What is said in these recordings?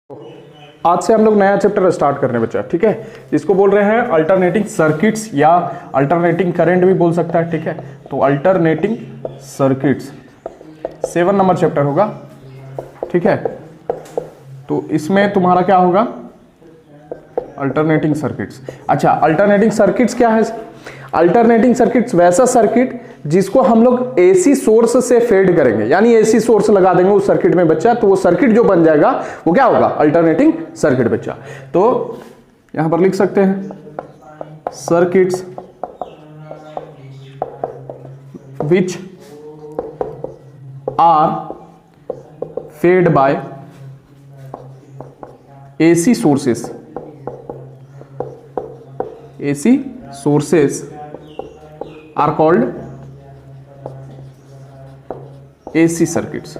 आज से हम लोग नया चैप्टर स्टार्ट कर रहे हैं बच्चा, ठीक है। इसको बोल रहे हैं अल्टरनेटिंग सर्किट्स या अल्टरनेटिंग करंट भी बोल सकता है, ठीक है। तो अल्टरनेटिंग सर्किट्स 7 नंबर चैप्टर होगा, ठीक है। तो इसमें तुम्हारा क्या होगा, अल्टरनेटिंग सर्किट्स। अच्छा, अल्टरनेटिंग सर्किट्स क्या है? अल्टरनेटिंग सर्किट्स वैसा सर्किट जिसको हम लोग एसी सोर्स से फेड करेंगे, यानी एसी सोर्स लगा देंगे उस सर्किट में बच्चा, तो वो सर्किट जो बन जाएगा वो क्या होगा, अल्टरनेटिंग सर्किट बच्चा। तो यहां पर लिख सकते हैं circuits which are fed by AC sources, AC sources are called AC circuits,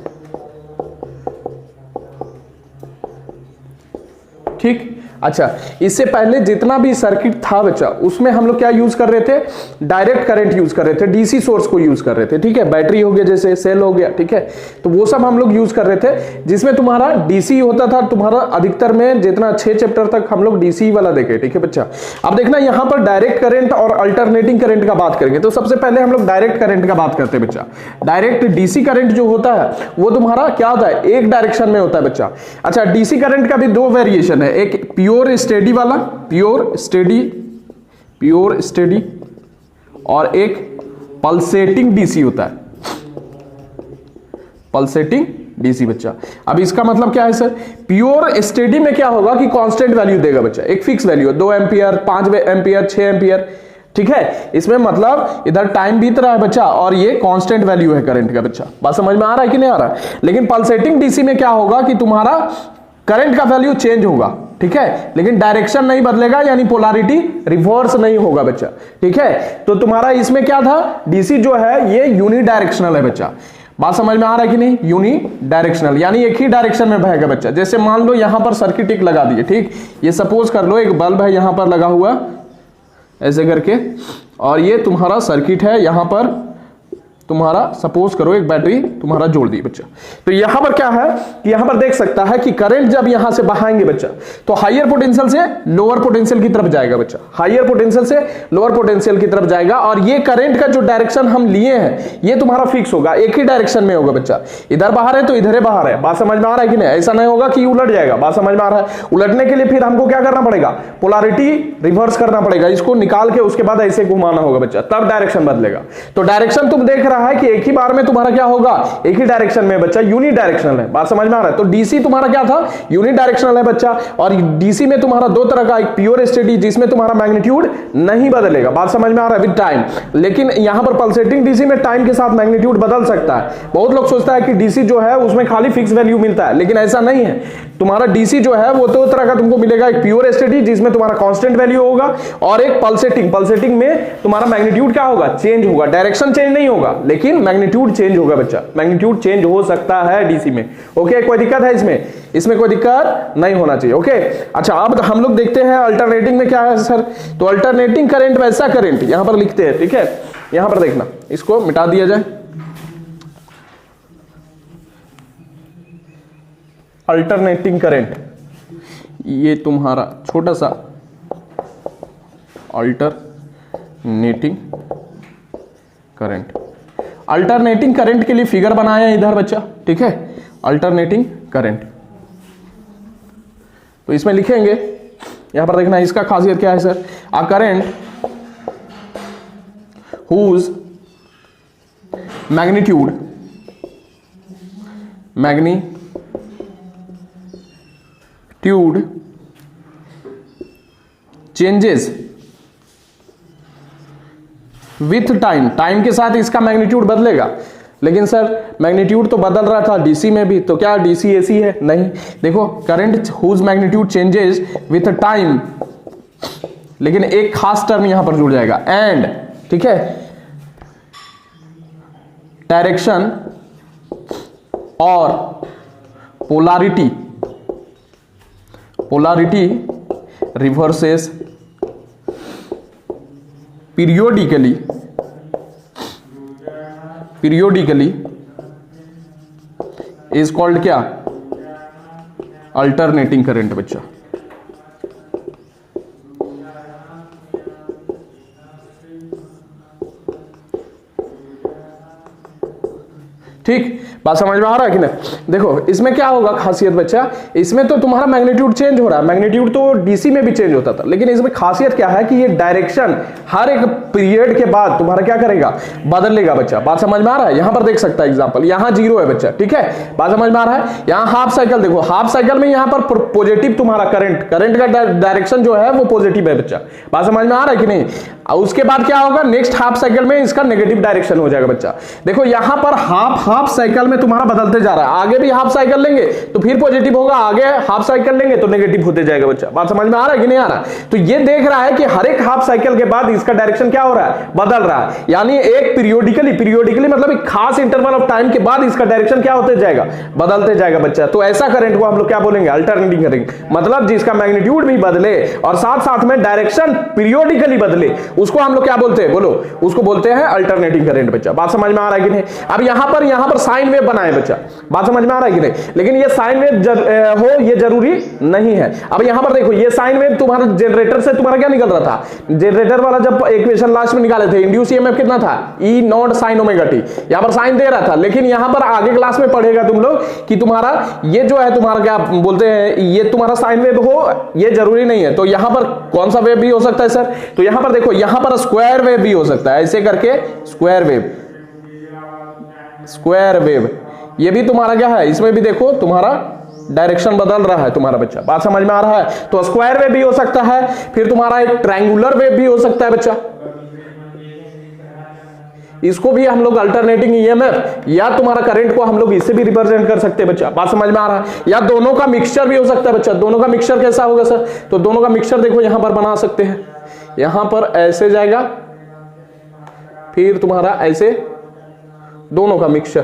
ठीक। अच्छा, इससे पहले जितना भी सर्किट था बच्चा उसमें हम लोग क्या यूज कर रहे थे, डायरेक्ट करंट यूज कर रहे थे, डीसी सोर्स को यूज कर रहे थे, ठीक है। बैटरी हो गया, जैसे सेल हो गया, ठीक है। तो वो सब हम लोग यूज कर रहे थे, जिसमें तुम्हारा डीसी होता था। तुम्हारा अधिकतर में जितना 6 चैप्टर तक हम लोग डीसी वाला देखे, ठीक है बच्चा। अब देखना यहां पर डायरेक्ट करंट और अल्टरनेटिंग करंट का बात करेंगे। तो सबसे पहले हम लोग डायरेक्ट करंट का बात करते हैं बच्चा। डायरेक्ट डीसी करंट जो होता है वो तुम्हारा क्या होता है, एक डायरेक्शन में होता है बच्चा। अच्छा, डीसी करंट का भी 2 वेरिएशन है, एक प्योर स्टेडी वाला, प्योर स्टेडी, और एक पल्सेटिंग डीसी होता है, पल्सेटिंग डीसी बच्चा। अब इसका मतलब क्या है सर, प्योर स्टेडी में क्या होगा कि कांस्टेंट वैल्यू देगा बच्चा, एक fix value, 2 ampere, 5 ampere, 6 ampere, ठीक है। इसमें मतलब इधर टाइम बीत रहा है बच्चा और ये कांस्टेंट वैल्यू है करंट का बच्चा। बात समझ में आ रहा है कि नहीं आ रहा है? लेकिन पल्सेटिंग डीसी में क्या होगा कि तुम्हारा करंट का वैल्यू चेंज होगा, ठीक है, लेकिन डायरेक्शन नहीं बदलेगा, यानी पोलैरिटी रिवर्स नहीं होगा बच्चा, ठीक है। तो तुम्हारा इसमें क्या था, डीसी जो है ये यूनि डायरेक्शनल है बच्चा। बात समझ में आ रहा है कि नहीं, यूनि डायरेक्शनल यानी एक ही डायरेक्शन में बहेगा बच्चा। जैसे मान लो यहां पर सर्किट एक लगा दिए, ठीक, ये सपोज कर लो एक बल्ब है यहां पर लगा हुआ ऐसे करके, और ये तुम्हारा सर्किट है, यहां पर तुम्हारा सपोज करो एक बैटरी तुम्हारा जोड़ दी बच्चा। तो यहां पर क्या है कि यहां पर देख सकता है कि करंट जब यहां से बहाएंगे बच्चा तो हायर पोटेंशियल से लोअर पोटेंशियल की तरफ जाएगा बच्चा, हायर पोटेंशियल से लोअर पोटेंशियल की तरफ जाएगा। और ये करंट का जो डायरेक्शन हम लिए हैं ये तुम्हारा फिक्स होगा, एक ही डायरेक्शन में होगा बच्चा। इधर बाहर है तो इधर ही बाहर है। बात समझ में आ रहा है कि नहीं? ऐसा नहीं होगा कि उलट जाएगा। बात समझ में आ रहा है? उलटने के लिए फिर हमको क्या करना पड़ेगा, पोलैरिटी रिवर्स करना पड़ेगा, इसको निकाल के उसके बाद ऐसे घुमाना होगा बच्चा, तब डायरेक्शन बदलेगा। तो डायरेक्शन तुम देख रहा है कि एक ही बार में तुम्हारा क्या होगा, एक ही डायरेक्शन में बच्चा, यूनि डायरेक्शनल है। बात समझ में आ रहा है? तो डीसी तुम्हारा क्या था, यूनि डायरेक्शनल है बच्चा। और डीसी में तुम्हारा 2 तरह का, एक प्योर स्टेडी जिसमें तुम्हारा मैग्नीट्यूड नहीं बदलेगा, बात समझ में आ रहा है, विद टाइम। लेकिन यहां पर पल्सेटिंग डीसी में टाइम के साथ मैग्नीट्यूड बदल सकता है। बहुत लोग सोचता है कि डीसी जो है उसमें खाली फिक्स वैल्यू मिलता है, लेकिन ऐसा नहीं है। तुम्हारा डीसी जो है वो 2 तरह का तुमको मिलेगा, एक प्योर स्टेडी जिसमें तुम्हारा कांस्टेंट वैल्यू होगा, और एक पल्सेटिंग में तुम्हारा मैग्नीट्यूड क्या होगा, चेंज होगा। डायरेक्शन चेंज नहीं होगा लेकिन मैग्नीट्यूड चेंज होगा बच्चा, मैग्नीट्यूड चेंज हो सकता है डीसी में। ओके, कोई दिक्कत है इसमें? इसमें कोई दिक्कत नहीं होना चाहिए। ओके, अच्छा, अब हम लोग देखते हैं अल्टरनेटिंग में क्या है सर। तो अल्टरनेटिंग करंट वैसा करंट यहां पर लिखते हैं, ठीक है। यहां पर देखना, इसको मिटा दिया जाए। अल्टरनेटिंग करंट, ये तुम्हारा छोटा सा अल्टरनेटिंग करंट, अल्टरनेटिंग करंट के लिए फिगर बनाया है इधर बच्चा, ठीक है। अल्टरनेटिंग करंट, तो इसमें लिखेंगे, यहां पर देखना इसका खासियत क्या है sir, uh current whose magnitude changes with time, time के साथ इसका मैग्नीट्यूड बदलेगा। लेकिन सर मैग्नीट्यूड तो बदल रहा था डीसी में भी, तो क्या डीसी एसी है? नहीं। देखो, current whose magnitude changes with time, लेकिन एक खास टर्म यहां पर जुड़ जाएगा, एंड, ठीक है, डायरेक्शन और polarity reverses periodically is called क्या, अल्टरनेटिंग करंट बच्चा। ठीक, बात समझ में आ रहा है कि नहीं? देखो इसमें क्या होगा खासियत बच्चा, इसमें तो तुम्हारा मैग्नीट्यूड चेंज हो रहा है, मैग्नीट्यूड तो डीसी में भी चेंज होता था, लेकिन इसमें खासियत क्या है कि ये डायरेक्शन हर एक पीरियड के बाद तुम्हारा क्या करेगा, बदलेगा बच्चा। बात समझ में आ रहा है? यहां पर देख सकता है एग्जांपल, यहां 0 है बच्चा, ठीक है, बात समझ में आ रहा है? यहां हाफ साइकिल देखो, हाफ साइकिल में यहां पर पॉजिटिव तुम्हारा करंट का डायरेक्शन जो है वो पॉजिटिव है बच्चा। बात समझ में आ रहा है कि नहीं? उसके बाद क्या होगा, नेक्स्ट हाफ साइकिल में इसका नेगेटिव डायरेक्शन हो जाएगा बच्चा। देखो यहां पर हाफ साइकिल में तुम्हारा बदलते जा रहा है, आगे भी हाफ साइकिल लेंगे तो फिर पॉजिटिव होगा, आगे हाफ साइकिल लेंगे तो नेगेटिव होते जाएगा बच्चा। बात समझ में आ रहा है कि नहीं आ रहा? तो ये देख रहा है कि हर एक हाफ साइकिल के बाद इसका डायरेक्शन क्या हो रहा है, बदल रहा है, यानी एक पीरियोडिकली मतलब एक खास इंटरवल ऑफ टाइम के बाद इसका डायरेक्शन क्या होते जाएगा, बदलते जाएगा बच्चा। तो ऐसा करंट को हम लोग क्या बोलेंगे, अल्टरनेटिंग करंट, मतलब जिसका मैग्नीट्यूड भी बदले और साथ साथ में डायरेक्शन पीरियोडिकली बदले, उसको हम लोग क्या बोलते हैं, बोलो, उसको बोलते हैं अल्टरनेटिंग करंट बच्चा। बात समझ में आ रहा है कि नहीं? अब यहां पर साइन वेव बनाए बच्चा, बात समझ में आ रहा है कि नहीं? लेकिन ये साइन वेव हो ये जरूरी नहीं है। अब यहां पर देखो ये साइन वेव तुम्हारा जनरेटर से तुम्हारा क्या निकल रहा था, जनरेटर वाला जब इक्वेशन लास्ट में निकाले थे, इंड्यूस ईएमएफ कितना था, ई नॉट साइन ओमेगा टी, यहां पर साइन दे रहा था, लेकिन यहां पर आगे क्लास में पढ़ेगा तुम लोग कि तुम्हारा ये जो है तुम्हारा क्या बोलते हैं, ये तुम्हारा साइन वेव हो ये जरूरी नहीं है। तो यहां पर कौन सा वेव भी हो सकता है सर, तो यहां पर देखो यहां पर स्क्वायर वेव भी हो सकता है, ऐसे करके स्क्वायर वेव, ये भी तुम्हारा क्या है, इसमें भी देखो तुम्हारा डायरेक्शन बदल रहा है तुम्हारा बच्चा। बात समझ में आ रहा है? तो स्क्वायर वेव भी हो सकता है, फिर तुम्हारा एक ट्रायंगुलर वेव भी हो सकता है बच्चा, इसको भी हम लोग अल्टरनेटिंग ईएमएफ या तुम्हारा करंट को हम लोग इससे भी रिप्रेजेंट कर सकते हैं बच्चा। बात समझ में आ रहा है? या दोनों का मिक्सचर भी हो सकता है बच्चा। दोनों का मिक्सचर कैसा होगा सर, तो दोनों का मिक्सचर देखो यहां पर बना सकते हैं, यहां पर ऐसे जाएगा, फिर तुम्हारा ऐसे, दोनों का मिक्सचर,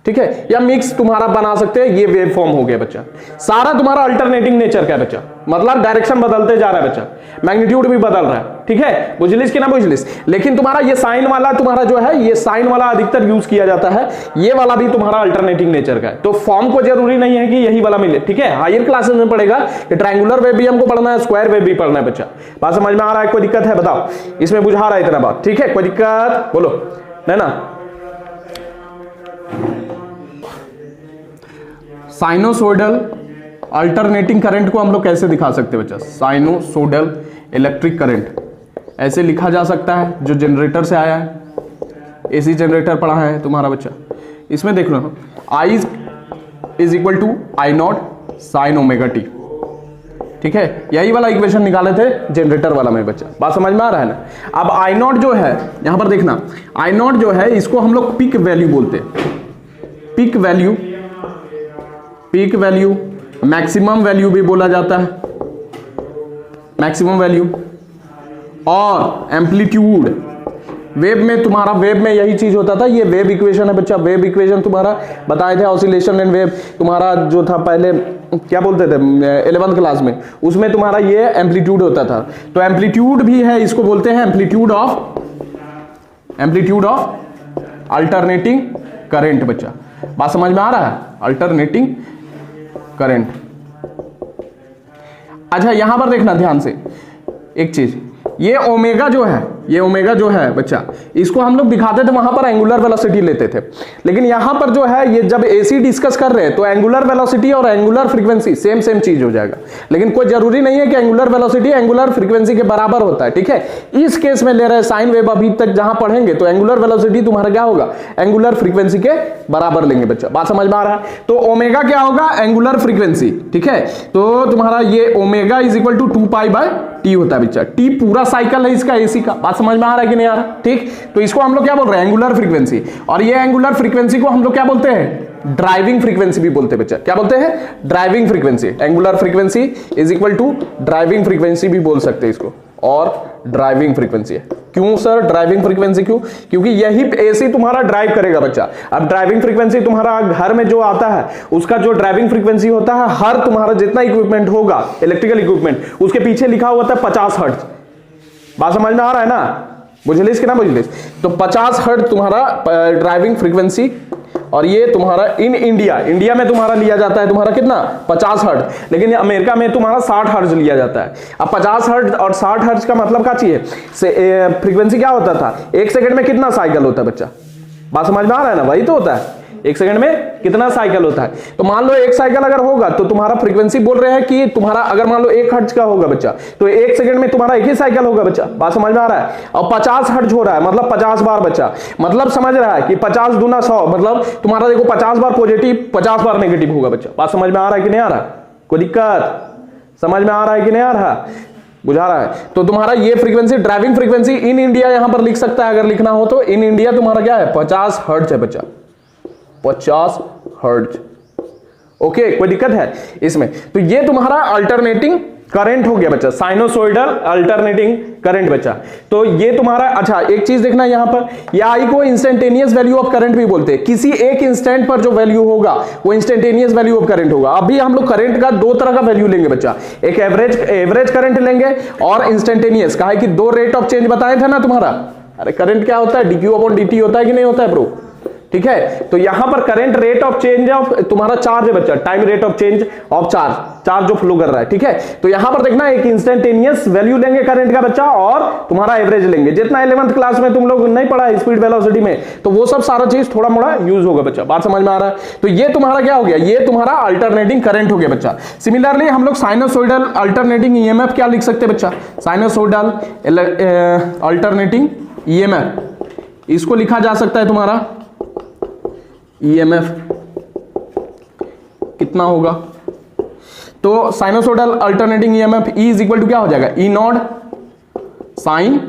ठीक है, या मिक्स तुम्हारा बना सकते हैं, ये वेव फॉर्म हो गया बच्चा। सारा तुम्हारा अल्टरनेटिंग नेचर का है बच्चा, मतलब डायरेक्शन बदलते जा रहा है बच्चा, मैग्नीट्यूड भी बदल रहा है, ठीक है, बुझलिस कि ना बुझलिस? लेकिन तुम्हारा ये साइन वाला तुम्हारा जो है, ये साइन वाला अधिकतर यूज किया जाता है, ये वाला भी तुम्हारा अल्टरनेटिंग नेचर का है। तो फॉर्म को जरूरी नहीं है कि यही वाला मिले, ठीक है, हायर क्लासेस में पड़ेगा कि ट्रायंगुलर वेव भी हमको पढ़ना है, स्क्वायर वेव भी पढ़ना है बच्चा। बात समझ में आ रहा है? कोई दिक्कत है बताओ, इसमें बुझा रहा है इतना बात, ठीक है, कोई दिक्कत बोलो, है ना? साइनोसोइडल अल्टरनेटिंग करंट को हम लोग कैसे दिखा सकते हैं बच्चा, साइनोसोइडल इलेक्ट्रिक करंट ऐसे लिखा जा सकता है, जो जनरेटर से आया है, एसी जनरेटर पढ़ा है तुम्हारा बच्चा। इसमें देख लो, I is equal to I not sine omega t, ठीक है, यही वाला इक्वेशन निकाले थे जनरेटर वाला में बच्चा। बात समझ में आ रहा है ना? अब आई नॉट जो है, यहां पर देखना, आई नॉट जो है इसको हम लोग पीक वैल्यू बोलते हैं, पीक वैल्यू, मैक्सिमम वैल्यू भी बोला जाता है, मैक्सिमम वैल्यू, और एम्पलीट्यूड। वेव में तुम्हारा, वेव में यही चीज होता था, ये वेव इक्वेशन है बच्चा, वेव इक्वेशन तुम्हारा बताए थे, ऑसिलेशन एंड वेव तुम्हारा जो था पहले क्या बोलते थे 11th क्लास में, उसमें तुम्हारा ये एम्पलीट्यूड होता था। तो एम्पलीट्यूड भी है, इसको बोलते हैं एम्पलीट्यूड ऑफ अल्टरनेटिंग करंट बच्चा। बात समझ में आ रहा है? Alternating current. अच्छा यहां पर देखना ध्यान से एक चीज, ये ओमेगा जो है बच्चा, इसको हम लोग दिखाते थे वहां पर एंगुलर वेलोसिटी लेते थे, लेकिन यहां पर जो है ये जब एसी डिस्कस कर रहे हैं तो एंगुलर वेलोसिटी और एंगुलर फ्रीक्वेंसी सेम चीज हो जाएगा, लेकिन कोई जरूरी नहीं है कि एंगुलर वेलोसिटी एंगुलर फ्रीक्वेंसी के बराबर होता है, ठीक है। इस केस में ले रहे हैं साइन वेव, अभी तक जहां पढ़ेंगे तो एंगुलर वेलोसिटी तुम्हारा क्या होगा, एंगुलर फ्रीक्वेंसी के बराबर लेंगे बच्चा। बात समझ में आ रहा है? तो ओमेगा क्या होगा, एंगुलर फ्रीक्वेंसी, ठीक है। तो तुम्हारा ये omega is equal to 2π/t होता है बच्चा, टी पूरा साइकिल है इसका एसी का। बात समझ में आ रहा है कि नहीं आ रहा? ठीक, तो इसको हम लोग क्या बोल रहे हैं, एंगुलर फ्रीक्वेंसी, और ये एंगुलर फ्रीक्वेंसी को हम लोग क्या बोलते हैं, ड्राइविंग फ्रीक्वेंसी भी बोलते हैं बच्चा। क्या बोलते हैं, driving frequency. Angular frequency is equal to driving frequency भी बोल सकते हैं इसको, और ड्राइविंग फ्रीक्वेंसी है। क्यों सर ड्राइविंग फ्रीक्वेंसी क्यों? क्योंकि यही एसी तुम्हारा ड्राइव करेगा बच्चा। अब ड्राइविंग फ्रीक्वेंसी तुम्हारा घर में जो आता है उसका जो ड्राइविंग फ्रीक्वेंसी होता है, हर तुम्हारा जितना इक्विपमेंट होगा इलेक्ट्रिकल इक्विपमेंट, उसके पीछे लिखा हुआ था 50 हर्ट्ज। बात समझ में आ रहा है ना, बुझलिस कि ना बुझलिस? तो 50 हर्ट्ज तुम्हारा ड्राइविंग फ्रीक्वेंसी और ये तुम्हारा इन इंडिया में तुम्हारा लिया जाता है तुम्हारा कितना 50 हर्ट्ज, लेकिन अमेरिका में तुम्हारा 60 हर्ट्ज लिया जाता है। अब 50 हर्ट्ज और 60 हर्ट्ज का मतलब क्या चाहिए, फ्रीक्वेंसी क्या होता था, 1 सेकंड में कितना साइकिल होता है बच्चा, बात समझ में आ रहा है ना, वही तो होता है 1 सेकंड में कितना साइकिल होता है। तो मान लो 1 साइकिल अगर होगा तो तुम्हारा फ्रीक्वेंसी बोल रहे हैं कि तुम्हारा अगर मान लो 1 हर्ट्ज का होगा बच्चा तो 1 सेकंड में तुम्हारा 1 ही साइकिल होगा बच्चा, बात समझ में आ रहा है। और 50 हर्ट्ज हो रहा है मतलब 50 बार बच्चा, मतलब समझ रहा है कि 50 दूना 100, मतलब तुम्हारा देखो 50 बार पॉजिटिव 50 बार नेगेटिव होगा बच्चा, बात समझ में आ रहा है कि नहीं आ रहा, कोई दिक्कत, समझ में आ रहा है कि नहीं आ रहा, बुझा रहा है। तो तुम्हारा ये frequency driving frequency in India यहां पर लिख सकता है, अगर लिखना हो तो इन इंडिया तुम्हारा क्या है 50 हर्ट्ज है बच्चा, 50 हर्ट्ज। ओके, कोई दिक्कत है इसमें। तो ये तुम्हारा अल्टरनेटिंग करंट हो गया बच्चा, साइनोसॉइडल अल्टरनेटिंग करंट बच्चा। तो ये तुम्हारा, अच्छा एक चीज देखना यहां पर, या आई को इंस्टेंटेनियस वैल्यू ऑफ करंट भी बोलते हैं, किसी एक इंस्टेंट पर जो वैल्यू होगा वो इंस्टेंटेनियस वैल्यू ऑफ करंट होगा। अभी हम लोग करंट का 2 तरह का वैल्यू लेंगे बच्चा, एक एवरेज करंट लेंगे और इंस्टेंटेनियस, कहा है कि 2 रेट ऑफ चेंज बताए थे ना तुम्हारा। अरे करंट क्या होता है, dq अपॉन dt होता है कि नहीं होता है ब्रो, ठीक है। तो यहां पर current rate of change of तुम्हारा चार्ज है बच्चा, time rate of change of charge जो फ्लो कर रहा है, ठीक है। तो यहां पर देखना एक इंस्टेंटेनियस वैल्यू लेंगे करंट का बच्चा और तुम्हारा एवरेज लेंगे। जितना 11th क्लास में तुम लोग नहीं पढ़ा स्पीड वेलोसिटी में, तो वो सब सारा चीज थोड़ा मोड़ा यूज होगा बच्चा, बात समझ में आ रहा है। तो ये तुम्हारा क्या हो गया, ये तुम्हारा अल्टरनेटिंग करंट हो गया बच्चा। सिमिलरली हम लोग साइनोसॉइडल अल्टरनेटिंग ईएमएफ क्या लिख सकते हैं बच्चा, साइनोसॉइडल अल्टरनेटिंग ईएमएफ, इसको लिखा जा सकता है तुम्हारा ईएमएफ कितना होगा, तो sinusoidal alternating EMF E is equal to क्या हो जाएगा, E not sine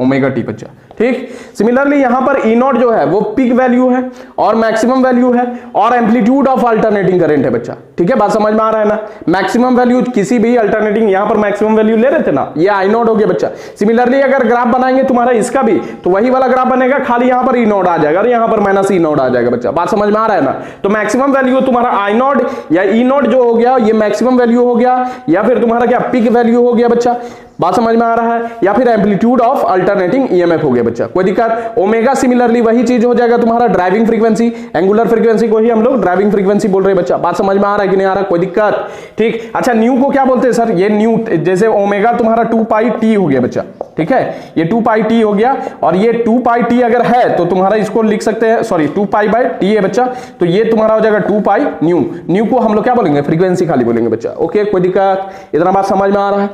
omega t बच्चा, ठीक। सिमिलरली यहां पर ई नॉट जो है वो पीक वैल्यू है और मैक्सिमम वैल्यू है और एम्पलीट्यूड ऑफ अल्टरनेटिंग करंट है बच्चा, ठीक है, बात समझ में आ रहा है ना। मैक्सिमम वैल्यू किसी भी अल्टरनेटिंग, यहां पर मैक्सिमम वैल्यू ले रहे थे ना, ये आई नॉट हो गया बच्चा। सिमिलरली अगर ग्राफ बनाएंगे तुम्हारा इसका भी, तो वही वाला ग्राफ बनेगा, खाली यहां पर ई नॉट आ जाएगा और यहां पर माइनस ई नॉट आ जाएगा बच्चा, बात समझ में आ रहा है ना। तो मैक्सिमम वैल्यू तुम्हारा आई नॉट या ई नॉट जो हो गया ये मैक्सिमम वैल्यू हो गया, या फिर तुम्हारा क्या पीक वैल्यू हो गया बच्चा, बात समझ में आ रहा है, या फिर एम्पलीट्यूड ऑफ अल्टरनेटिंग ईएमएफ हो गया बच्चा, कोई दिक्कत। ओमेगा सिमिलरली वही चीज हो जाएगा तुम्हारा ड्राइविंग फ्रीक्वेंसी, एंगुलर फ्रीक्वेंसी को ही हम लोग ड्राइविंग फ्रीक्वेंसी बोल रहे हैं बच्चा, बात समझ में आ रहा है कि नहीं आ रहा, कोई दिक्कत, ठीक। अच्छा न्यू को क्या बोलते हैं सर, ये न्यू, जैसे ओमेगा तुम्हारा 2 पाई टी हो गया बच्चा, ठीक है, ये 2 पाई टी हो गया, और ये 2 पाई टी अगर है तो तुम्हारा इसको लिख सकते हैं, सॉरी 2 पाई बाय टी है बच्चा, तो ये तुम्हारा हो जाएगा 2 पाई न्यू को हम लोग क्या बोलेंगे, फ्रीक्वेंसी खाली बोलेंगे बच्चा। ओके, कोई दिक्कत, इतना बात समझ में आ रहा है,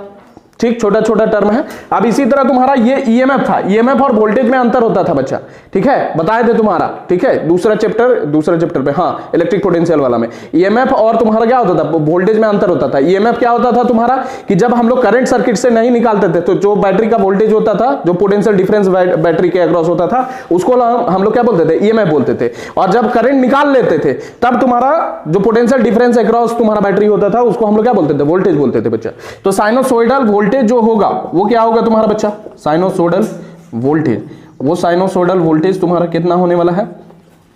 ठीक, छोटा छोटा टर्म है। अब इसी तरह तुम्हारा ये ईएमएफ था, ईएमएफ और वोल्टेज में अंतर होता था बच्चा, ठीक है, बताए थे तुम्हारा, ठीक है, दूसरा चैप्टर पे, हाँ इलेक्ट्रिक पोटेंशियल वाला में ईएमएफ और तुम्हारा क्या होता था, वोल्टेज में अंतर होता था। ईएमएफ क्या होता था तुम्हारा कि जब हम लोग करंट सर्किट से नहीं निकालते थे तो जो बैटरी का वोल्टेज होता था, जो पोटेंशियल डिफरेंस बैटरी के अक्रॉस होता था, उसको हम लोग क्या बोलते थे, ईएमएफ बोलते थे। और जब करंट निकाल लेते थे तब तुम्हारा जो पोटेंशियल डिफरेंस अक्रॉस तुम्हारा बैटरी होता था उसको हम लोग क्या बोलते थे, वोल्टेज बोलते थे बच्चा। तो साइनोसॉइडल वोल्टेज जो होगा वो क्या होगा तुम्हारा बच्चा, साइनोसॉइडल वोल्टेज, वो साइनोसॉइडल वोल्टेज तुम्हारा कितना होने वाला है,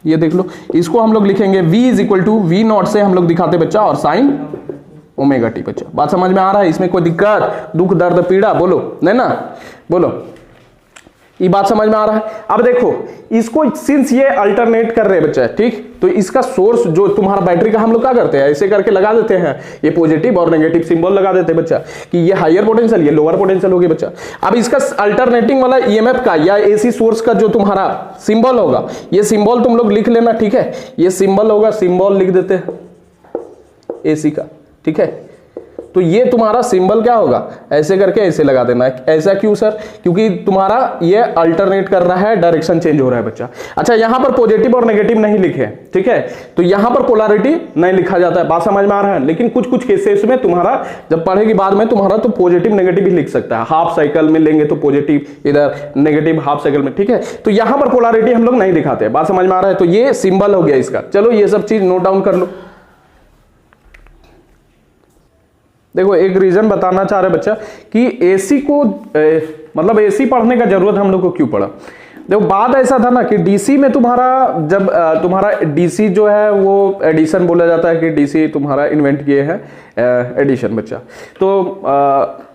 ये देख लो, इसको हम लोग लिखेंगे V is equal to V not से हम लोग दिखाते बच्चा, और साइन ओमेगा टी बच्चा, बात समझ में आ रहा है, इसमें कोई दिक्कत, दुख दर्द पीड़ा बोलो नहीं ना, बोलो, ये बात समझ में आ रहा है। अब देखो इसको, सिंस ये अल्टरनेट कर रहे हैं बच्चा, ठीक, तो इसका सोर्स जो तुम्हारा बैटरी का हम लोग क्या करते हैं, ऐसे करके लगा देते हैं, ये पॉजिटिव और नेगेटिव सिंबल लगा देते हैं बच्चा, कि ये हायर पोटेंशियल ये लोअर पोटेंशियल हो गया बच्चा। अब इसका अल्टरनेटिंग वाला ईएमएफ का या एसी सोर्स का जो तुम्हारा सिंबल होगा, ये सिंबल तुम लोग लिख लेना, ठीक है, ये सिंबल होगा, सिंबल लिख देते हैं एसी का, ठीक है। तो ये तुम्हारा सिंबल क्या होगा, ऐसे करके ऐसे लगा देना है। ऐसा क्यों सर, क्योंकि तुम्हारा ये अल्टरनेट कर रहा है, डायरेक्शन चेंज हो रहा है बच्चा। अच्छा यहां पर पॉजिटिव और नेगेटिव नहीं लिखे, ठीक है, तो यहां पर पोलैरिटी नहीं लिखा जाता है, बात समझ में आ रहा है। लेकिन कुछ कुछ केसेस में तुम्हारा जब पढ़ेगी बाद में तुम्हारा तो पॉजिटिव नेगेटिव ही लिख सकता है, हाफ साइकिल में लेंगे तो पॉजिटिव, इधर नेगेटिव हाफ साइकिल में, ठीक है। तो यहां पर पोलैरिटी हम लोग नहीं दिखाते, बात समझ में आ रहा है। तो ये सिंबल हो गया इसका, चलो ये सब चीज नोट डाउन कर लो। देखो एक रीजन बताना चाह रहे बच्चा कि एसी को मतलब एसी पढ़ने का जरूरत हम लोग को क्यों पड़ा। देखो बात ऐसा था ना कि डीसी में तुम्हारा जब तुम्हारा डीसी जो है वो एडिशन बोला जाता है कि डीसी तुम्हारा इन्वेंट किए हैं एडिशन बच्चा। तो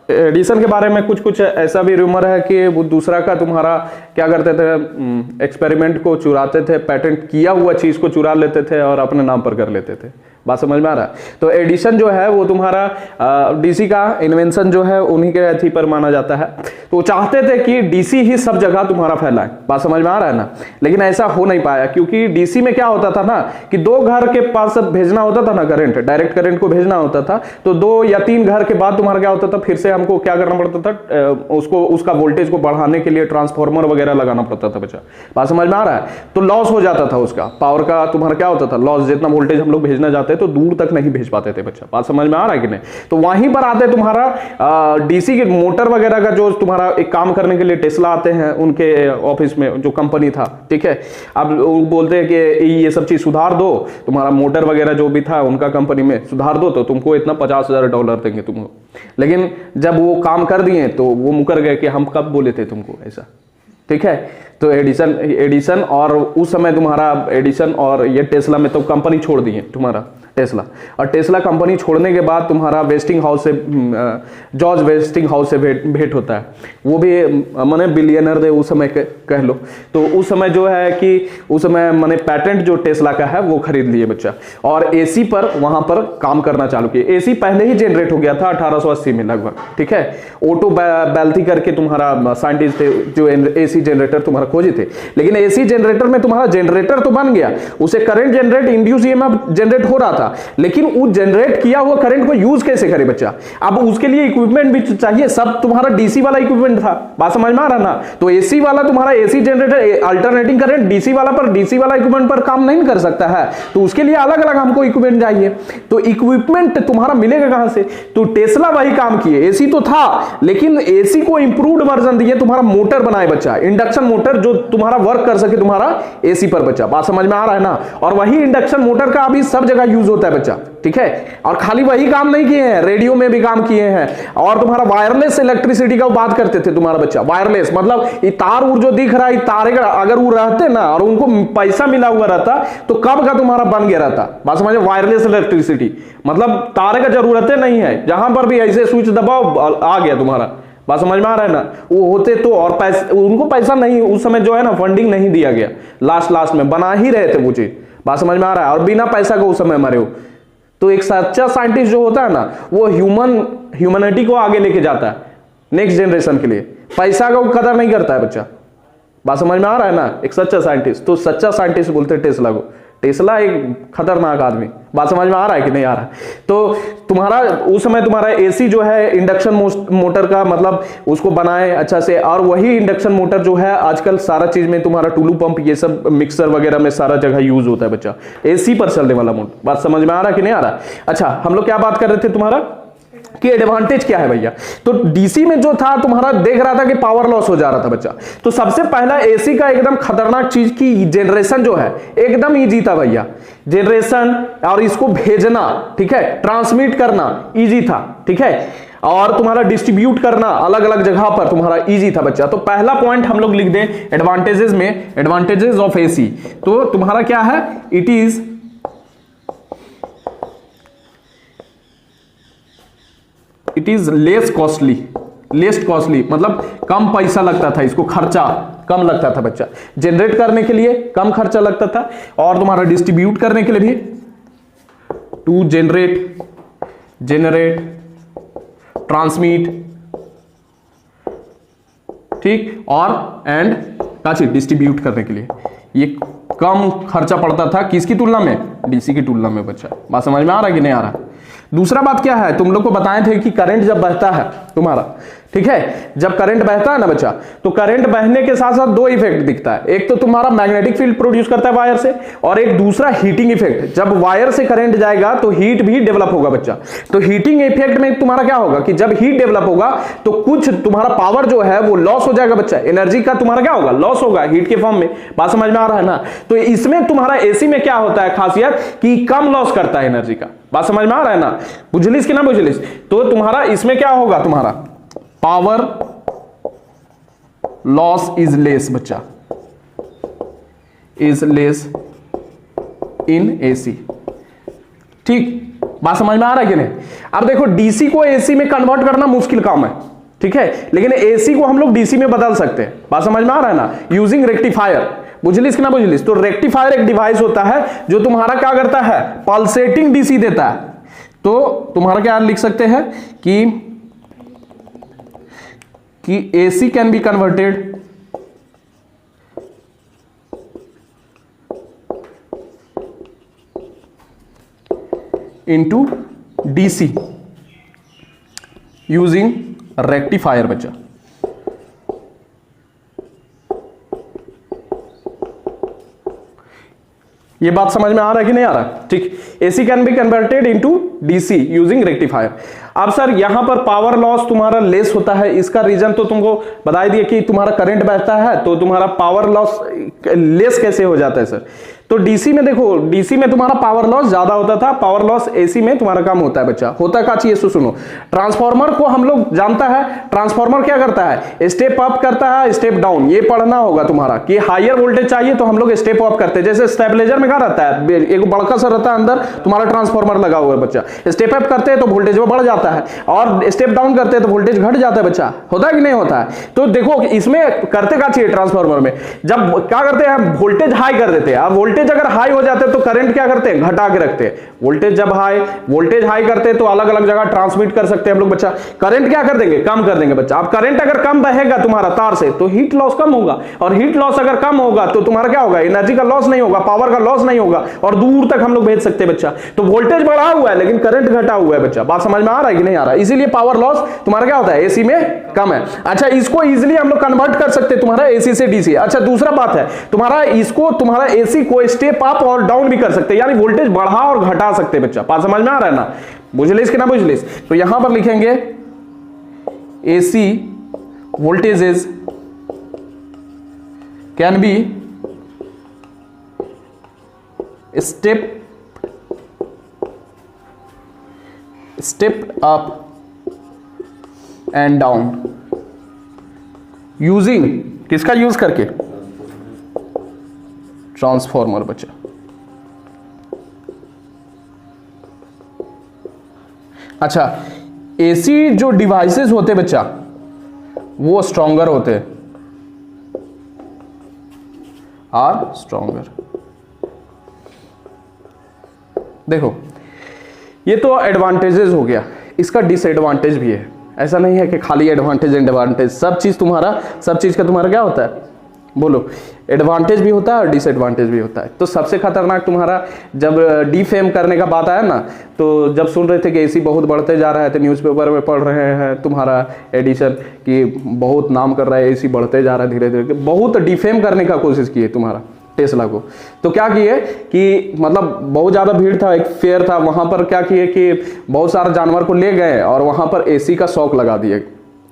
एडिसन के बारे में कुछ कुछ ऐसा भी रूमर है कि वो दूसरा का तुम्हारा क्या करते थे, एक्सपेरिमेंट को चुराते थे, पेटेंट किया हुआ चीज को चुरा लेते थे और अपने नाम पर कर लेते थे। बात समझ में आ रहा है? तो एडिशन जो है वो तुम्हारा डीसी का इन्वेंशन जो है उन्हीं के अथी पर माना जाता है। तो चाहते थे कि डीसी ही सब जगह तुम्हारा फैलाए। बात समझ में आ रहा है ना? लेकिन ऐसा हो नहीं पाया, क्योंकि डीसी में क्या होता था ना कि 2 घर के पास भेजना होता था ना करंट, डायरेक्ट करंट को भेजना होता था, तो 2 या 3 घर के बाद तुम्हारा क्या होता था, फिर से हमको क्या करना पड़ता था, उसको उसका वोल्टेज को बढ़ाने के लिए ट्रांसफार्मर वगैरह लगाना पड़ता था बच्चा। बात समझ में आ रहा है? तो लॉस हो जाता था उसका, पावर का तुम्हारा क्या होता था लॉस, जितना वोल्टेज हम लोग भेजना चाहते तो दूर तक नहीं भेज पाते थे बच्चा। बात समझ में आ रहा है कि नहीं? तो वहीं पर आते तुम्हारा डीसी के मोटर वगैरह का जो तुम्हारा एक काम करने के लिए टेस्ला आते हैं उनके ऑफिस में, जो कंपनी था, ठीक है। अब वो बोलते हैं कि ये सब चीज सुधार दो, तुम्हारा मोटर वगैरह जो भी था उनका कंपनी में सुधार दो तो तुमको इतना $50,000 देंगे तुमको। लेकिन जब वो काम कर दिए तो वो मुकर गए कि हम कब बोले थे तुमको ऐसा, ठीक है। तो एडिसन और उस समय तुम्हारा एडिसन और ये टेस्ला में तो कंपनी छोड़ दिए तुम्हारा टेस्ला, और टेस्ला कंपनी छोड़ने के बाद तुम्हारा वेस्टिंग हाउस से जॉर्ज वेस्टिंग हाउस से भेंट होता है। वो भी माने बिलियनर थे उस समय कह लो। तो उस समय जो है कि उस समय माने पैटेंट जो टेस्ला का है वो खरीद लिए बच्चा, और एसी पर वहां पर काम करना चालू किए। एसी पहले ही जनरेट हो गया था 1880 में लगभग, ठीक है। ओटो बैल्थी करके तुम्हारा साइंटिस्ट थे जो एसी जनरेटर तुम्हारा खोजे थे। लेकिन एसी जनरेटर में तुम्हारा जनरेटर तो बन गया, उसे current generate, induce EMF generate हो रहा था, लेकिन वो जनरेट किया हुआ करंट को यूज कैसे करे बच्चा? अब उसके लिए इक्विपमेंट भी चाहिए, सब तुम्हारा डीसी वाला इक्विपमेंट था। बात समझ में आ रहा ना? तो एसी वाला तुम्हारा AC generator alternating current DC वाला पर डीसी वाला इक्विपमेंट पर काम नहीं कर सकता है, तो उसके लिए अलग अलग हमको इक्विपमेंट चाहिए। तो इक्विपमेंट तुम्हारा मिलेगा कहां से? तो टेस्ला वही काम किए। एसी तो था लेकिन एसी को इंप्रूव्ड वर्जन दिए, तुम्हारा मोटर बनाए बच्चा, इंडक्शन मोटर जो तुम्हारा वर्क कर सके तुम्हारा एसी पर बच्चा। बात समझ में आ रहा है ना? और वही इंडक्शन मोटर का अभी सब जगह यूज होता है बच्चा, ठीक है। और खाली वही काम नहीं किए हैं, रेडियो में भी काम किए हैं। और तुम्हारा वायरलेस इलेक्ट्रिसिटी का बात करते थे तुम्हारा बच्चा। वायरलेस मतलब ये तार उर जो दिख रहा है, तारे का अगर वो रहते ना और उनको पैसा मिला हुआ रहता तो कब का तुम्हारा बन गया रहता। बात समझे? वायरलेस इलेक्ट्रिसिटी मतलब तारे का जरूरत नहीं है, जहां पर भी ऐसे स्विच दबाओ आ गया तुम्हारा। बात समझ में आ रहा है ना? वो होते तो, और पैसे उनको पैसा नहीं, उस समय जो है ना फंडिंग नहीं दिया गया, लास्ट में बना ही रहे थे वो चीज। बात समझ में आ रहा है? और बिना पैसा को उस समय मरे हो। तो एक सच्चा साइंटिस्ट जो होता है ना वो ह्यूमैनिटी को आगे लेके जाता है नेक्स्ट जनरेशन के लिए, पैसा का कदर नहीं करता है बच्चा। बात समझ में आ रहा है ना? एक सच्चा साइंटिस्ट, तो सच्चा साइंटिस्ट बोलते हैं टेस्ला को। टेस्ला एक खतरनाक आदमी। बात समझ में आ रहा है कि नहीं आ रहा है? तो तुम्हारा उस समय तुम्हारा एसी जो है इंडक्शन मोटर का मतलब उसको बनाए अच्छा से, और वही इंडक्शन मोटर जो है आजकल सारा चीज में तुम्हारा टुलू पंप ये सब मिक्सर वगैरह में सारा जगह यूज होता है बच्चा, एसी पर चलने वाला मोटर। बात समझ में आ रहा है कि नहीं आ रहा? अच्छा, हम लोग क्या बात कर रहे थे तुम्हारा कि एडवांटेज क्या है भैया? तो डीसी में जो था तुम्हारा देख रहा था कि पावर लॉस हो जा रहा था बच्चा। तो सबसे पहला एसी का एकदम खतरनाक चीज की जनरेशन जो है एकदम इजी था भैया, जनरेशन और इसको भेजना, ठीक है, ट्रांसमिट करना इजी था, ठीक है, और तुम्हारा डिस्ट्रीब्यूट करना अलग अलग जगह पर तुम्हारा इजी था बच्चा। तो पहला पॉइंट हम लोग लिख दें एडवांटेजेस में, एडवांटेजेस ऑफ एसी। तो तुम्हारा क्या है? इट इज लेस कॉस्टली मतलब कम पैसा लगता था, इसको खर्चा कम लगता था बच्चा, जनरेट करने के लिए कम खर्चा लगता था, और तुम्हारा डिस्ट्रीब्यूट करने के लिए भी, टू जनरेट ट्रांसमिट, ठीक, और एंड टच डिस्ट्रीब्यूट करने के लिए ये कम खर्चा पड़ता था। किसकी तुलना में? डीसी की तुलना में बच्चा। बात समझ में आ रहा है कि नहीं आ रहा? दूसरा बात क्या है, तुम लोग को बताए थे कि करंट जब बहता है तुम्हारा, ठीक है, जब करंट बहता है ना बच्चा, तो करंट बहने के साथ साथ 2 इफेक्ट दिखता है। एक तो तुम्हारा मैग्नेटिक फील्ड प्रोड्यूस करता है वायर से, और एक दूसरा हीटिंग इफेक्ट। जब वायर से करंट जाएगा तो हीट भी डेवलप होगा बच्चा। तो हीटिंग इफेक्ट में तुम्हारा क्या होगा कि जब हीट डेवलप होगा तो कुछ तुम्हारा पावर जो है वो लॉस हो जाएगा बच्चा, एनर्जी का तुम्हारा क्या होगा? लॉस होगा हीट के फॉर्म में। बात समझ में आ रहा है ना? तो इसमें तुम्हारा एसी में क्या होता है खासियत कि कम लॉस करता है एनर्जी का। बात समझ में आ रहा है ना? बुझलिस कि ना बुझलिस? तो तुम्हारा इसमें क्या होगा, तुम्हारा पावर लॉस इज लेस बच्चा, इज लेस इन एसी, ठीक, बात समझ में आ रहा है कि नहीं? अब देखो डीसी को एसी में कन्वर्ट करना मुश्किल काम है, ठीक है, लेकिन एसी को हम लोग डीसी में बदल सकते हैं। बात समझ में आ रहा है ना, यूजिंग रेक्टिफायर। बुझलिस कि ना बुझलिस? तो रेक्टिफायर एक डिवाइस होता है जो तुम्हारा क्या करता है, पल्सेटिंग डीसी देता है। तो तुम्हारा क्या लिख सकते हैं कि AC can be converted into DC using rectifier. बच्चा ये बात समझ में आ रहा है कि नहीं आ रहा? ठीक, AC can be converted into DC using rectifier. अब सर यहां पर पावर लॉस तुम्हारा लेस होता है, इसका रीजन तो तुमको बता दिया कि तुम्हारा करंट बहता है तो तुम्हारा पावर लॉस लेस कैसे हो जाता है सर? तो डीसी में देखो, डीसी में तुम्हारा पावर लॉस ज्यादा होता था, पावर लॉस एसी में तुम्हारा कम होता है। बच्चा होता क्या चाहिए सो सुनो, ट्रांसफार्मर को हम लोग जानता है, ट्रांसफार्मर क्या करता है, स्टेप अप करता है स्टेप डाउन। ये पढ़ना होगा तुम्हारा कि हायर वोल्टेज चाहिए तो हम लोग स्टेप अप करते हैं। जैसे स्टेबलाइजर में क्या रहता है, एक बड़का सा रहता है अंदर तुम्हारा ट्रांसफार्मर लगा हुआ है। बच्चा स्टेप अप करते हैं तो वोल्टेज वो बढ़ जाता है, और स्टेप डाउन करते हैं तो वोल्टेज घट जाता है। बच्चा होता है कि नहीं होता है? तो देखो इसमें करते क्या चाहिए, ट्रांसफार्मर में जब क्या करते हैं, वोल्टेज हाई कर देते हैं। अब वोल्टेज अगर हाई हो जाते हैं तो करंट क्या करते हैं, घटा के रखते हैं। वोल्टेज जब वोल्टेज हाई करते हैं तो अलग अलग जगह ट्रांसमिट कर सकते हैं हम लोग। बच्चा करंट क्या कर देंगे, कम कर देंगे। बच्चा अब करंट अगर कम बहेगा तुम्हारा तार से तो हीट लॉस कम होगा, और हीट लॉस अगर कम होगा तो तुम्हारा क्या होगा, एनर्जी का लॉस नहीं होगा, पावर का लॉस नहीं होगा, और दूर तक हम लोग भेज सकते हैं। बच्चा तो वोल्टेज बढ़ा हुआ है लेकिन करंट घटा हुआ है। बच्चा बात समझ में आ रहा है कि नहीं आ रहा है? इसीलिए पावर लॉस तुम्हारा क्या होता है, एसी में कम है। अच्छा इसको इजीली हम लोग कन्वर्ट कर सकते हैं तुम्हारा एसी से डीसी। अच्छा दूसरा बात है तुम्हारा, इसको तुम्हारा एसी को स्टेप अप और डाउन भी कर सकते हैं, यानी वोल्टेज बढ़ा और घटा सकते हैं। बच्चा बात समझ में आ रहा है ना? बुझलिस कि ना बुझलिस? तो यहां पर लिखेंगे AC voltages can be step up and down using, किसका यूज करके, ट्रांसफॉर्मर। बच्चा अच्छा एसी जो डिवाइसेस होते बच्चा वो स्ट्रॉन्गर होते हैं, आर स्ट्रॉन्गर। सब ये तो एडवांटेजेस हो गया, इसका डिसएडवांटेज भी है। ऐसा नहीं है कि खाली एडवांटेज एडवांटेज, सब चीज का तुम्हारा क्या होता है, बोलो, एडवांटेज भी होता है और डिसएडवांटेज भी होता है। तो सबसे खतरनाक तुम्हारा जब डिफेम करने का बात आया ना, तो जब सुन रहे थे कि एसी बहुत बढ़ते जा रहा है तो न्यूज़पेपर में पढ़ रहे हैं तुम्हारा एडिशन कि बहुत नाम कर रहा है, एसी बढ़ते जा रहा है धीरे धीरे, बहुत डिफेम करने का कोशिश किए तुम्हारा टेस्ला को। तो क्या किए कि मतलब बहुत ज़्यादा भीड़ था, एक फेयर था, वहाँ पर क्या किए कि बहुत सारे जानवर को ले गए और वहाँ पर एसी का शॉक लगा दिए।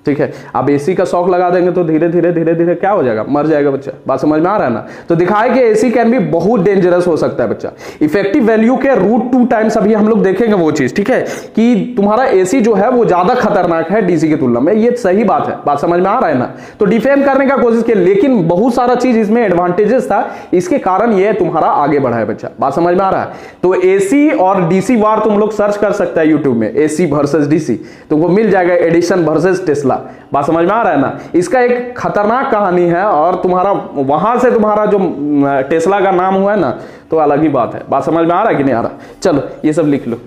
ठीक है, अब एसी का शॉक लगा देंगे तो धीरे धीरे क्या हो जाएगा, मर जाएगा बच्चा। बात समझ में आ रहा है ना? तो दिखाए कि एसी कैन भी बहुत डेंजरस हो सकता है बच्चा। इफेक्टिव वैल्यू के √2 टाइम्स अभी हम लोग देखेंगे वो चीज, ठीक है, कि तुम्हारा एसी जो है वो ज्यादा खतरनाक है डीसी की तुलना में। ये सही बात है, बात समझ में आ रहा है ना? तो डिफेम करने का कोशिश किया, लेकिन बहुत सारा चीज इसमें एडवांटेजेस था, इसके कारण ये तुम्हारा आगे बढ़ा है बच्चा। बात समझ में आ रहा है? तो एसी और डीसी वार तुम लोग सर्च कर सकते हैं यूट्यूब में, एसी वर्सेस डीसी, तुमको मिल जाएगा, एडिशन वर्सेस टेस्ला। बात समझ में आ रहा है ना? इसका एक खतरनाक कहानी है, और तुम्हारा वहां से तुम्हारा जो टेस्ला का नाम हुआ है ना, तो अलग ही बात है। बात समझ में आ रहा है कि नहीं आ रहा? चलो ये सब लिख लो।